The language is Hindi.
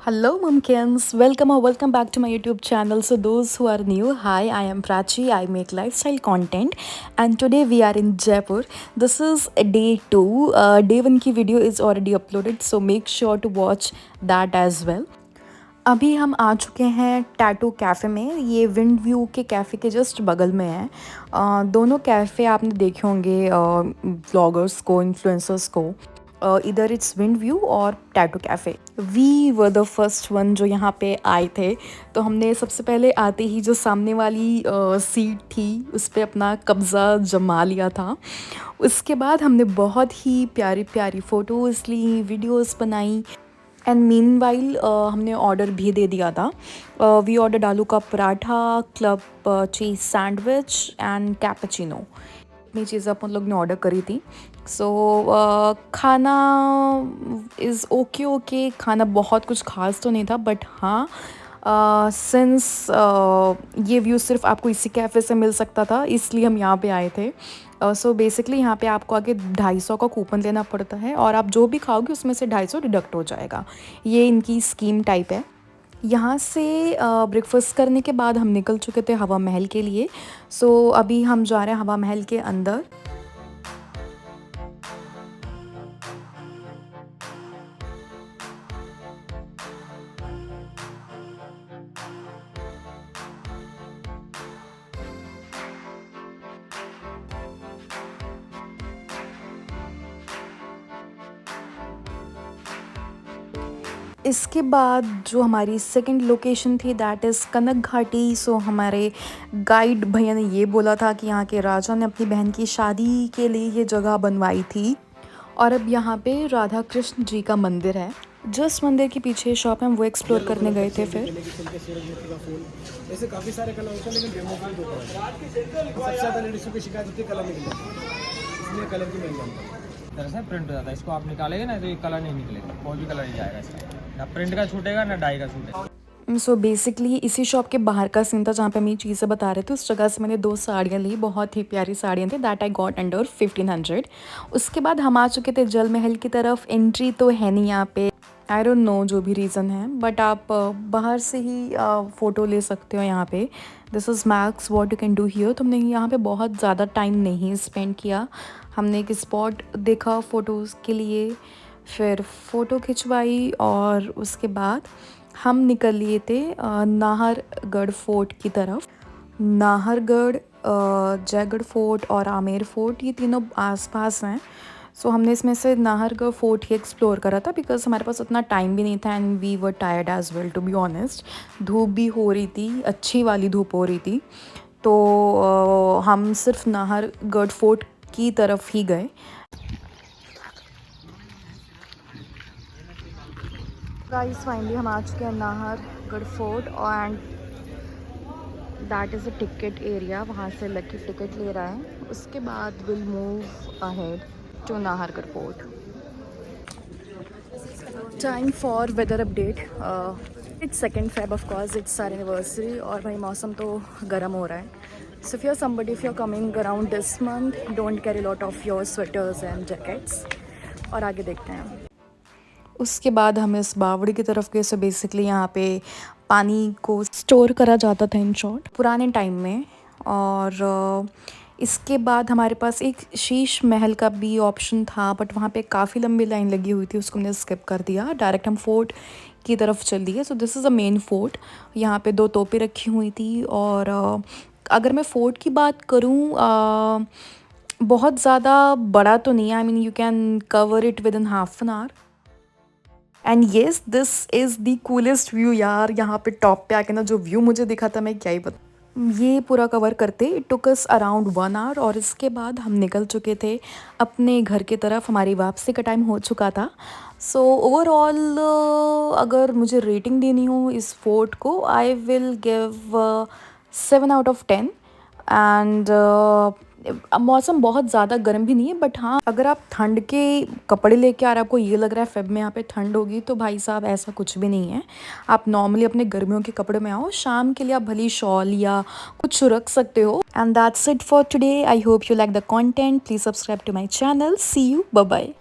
Hello, Mumkins. Welcome back to my YouTube channel. So, those who are new, hi, I am Prachi. I make lifestyle content, and today we are in Jaipur. This is day two. Day one की video is already uploaded, so make sure to watch that as well. अभी हम आ चुके हैं टैटू कैफ़े में। ये विंड व्यू के कैफ़े के जस्ट बगल में है। दोनों कैफ़े आपने देखे होंगे ब्लॉगर्स को, इन्फ्लुएंसर्स को। इधर इट्स विंड व्यू और tattoo cafe. We were the first one जो यहाँ पे आए थे। तो हमने सबसे पहले आते ही जो सामने वाली सीट थी उस पर अपना कब्ज़ा जमा लिया था। उसके बाद हमने बहुत ही प्यारी प्यारी फ़ोटोज़ ली, वीडियोज़ बनाई। एंड मीनवाइल हमने ऑर्डर भी दे दिया था। वी ऑर्डर आलू का paratha, club cheese sandwich and cappuccino. इतनी चीज़ें अपन लोग ने ऑर्डर करी थी। सो खाना इज़ ओके ओके। खाना बहुत कुछ खास तो नहीं था, बट हाँ सिंस ये व्यू सिर्फ आपको इसी कैफ़े से मिल सकता था, इसलिए हम यहाँ पे आए थे। सो बेसिकली यहाँ पे आपको आगे 250 का कूपन लेना पड़ता है और आप जो भी खाओगे उसमें से 250 डिडक्ट हो जाएगा। ये इनकी स्कीम टाइप है। यहाँ से ब्रेकफास्ट करने के बाद हम निकल चुके थे हवा महल के लिए। सो अभी हम जा रहे हैं हवा महल के अंदर। इसके बाद जो हमारी सेकंड लोकेशन थी दैट इज़ कनक घाटी। सो हमारे गाइड भैया ने ये बोला था कि यहाँ के राजा ने अपनी बहन की शादी के लिए ये जगह बनवाई थी। और अब यहाँ पे राधा कृष्ण जी का मंदिर है। जस्ट मंदिर के पीछे शॉप है, हम वो एक्सप्लोर करने गए थे। फिर ऐसे काफी सारे कलर होते हैं, लेकिन डेमो के लिए 2 कलर। सबसे ज़्यादा लेडीज़ों की शिकायत होती है कलर निकलने की, इसलिए कलर की मिल जाता है। तरह से प्रिंट हो जाता है, इसको आप निकालेंगे ना तो ये कलर नहीं निकलेगा, कोई भी कलर नहीं जाएगा इसका, ना प्रिंट का छूटेगा ना डाई का छूटेगा। सो बेसिकली इसी शॉप के बाहर का सीन था जहाँ पे हम ये चीज़ें बता रहे थे। उस जगह से मैंने 2 साड़ियाँ ली, बहुत ही प्यारी साड़ियाँ थी। That I got under 1500। उसके बाद हम आ चुके थे जल महल की तरफ। एंट्री तो है नहीं यहाँ पे, आई डोंट नो जो भी रीज़न है, बट आप बाहर से ही फ़ोटो ले सकते हो यहाँ पे। This is max what you can do here. तो हमने यहाँ पे बहुत ज़्यादा टाइम नहीं स्पेंड किया। हमने एक स्पॉट देखा फ़ोटोज़ के लिए, फिर फ़ोटो खिंचवाई और उसके बाद हम निकल लिए थे नाहरगढ़ फोर्ट की तरफ। नाहरगढ़, जयगढ़ फोर्ट और आमेर फोर्ट ये तीनों आसपास हैं। सो हमने इसमें से नाहरगढ़ फोर्ट ही एक्सप्लोर करा था बिकॉज हमारे पास उतना टाइम भी नहीं था and we were tired as well to be honest. धूप भी हो रही थी, अच्छी वाली धूप हो रही थी। तो हम सिर्फ नाहरगढ़ फोर्ट की तरफ ही गए। गाइस फाइनली हम आ चुके हैं Nahargarh fort and that is a ticket area. वहाँ से लकी टिकट ले रहा है। उसके बाद will move ahead to Nahargarh fort. Time for weather update. It's 2 Feb of course, it's our anniversary और भाई मौसम तो गर्म हो रहा है। So if you are somebody, if you are coming around this month, don't carry lot of your sweaters and jackets. और आगे देखते हैं। उसके बाद हम इस बावड़ी की तरफ गए। सो बेसिकली यहाँ पे पानी को स्टोर करा जाता था इन शॉर्ट पुराने टाइम में। और इसके बाद हमारे पास एक शीश महल का भी ऑप्शन था, बट वहाँ पे काफ़ी लंबी लाइन लगी हुई थी, उसको हमने स्किप कर दिया। डायरेक्ट हम फोर्ट की तरफ चल दिए। So this is a main fort. यहाँ पे 2 तोपें रखी हुई थी। और अगर मैं फ़ोर्ट की बात करूँ, बहुत ज़्यादा बड़ा तो नहीं है। I mean you can cover it with in half an hour. And yes, this is the coolest view यार। यहाँ पे टॉप पे आके ना जो व्यू मुझे दिखा था, मैं क्या ही बता। ये पूरा कवर करते it took us around 1 hour. और इसके बाद हम निकल चुके थे अपने घर की तरफ। हमारी वापसी का टाइम हो चुका था। सो ओवरऑल अगर मुझे रेटिंग देनी हो इस फोर्ट को, I will give 7 out of 10। And मौसम बहुत ज़्यादा गर्म भी नहीं है, बट हाँ अगर आप ठंड के कपड़े लेके आ रहे हैं, आपको ये लग रहा है फेब में यहाँ पे ठंड होगी, तो भाई साहब ऐसा कुछ भी नहीं है। आप नॉर्मली अपने गर्मियों के कपड़े में आओ। शाम के लिए आप भली शॉल या कुछ रख सकते हो। And that's it for today. I hope you like the content. Please subscribe to my channel. See you, bye bye.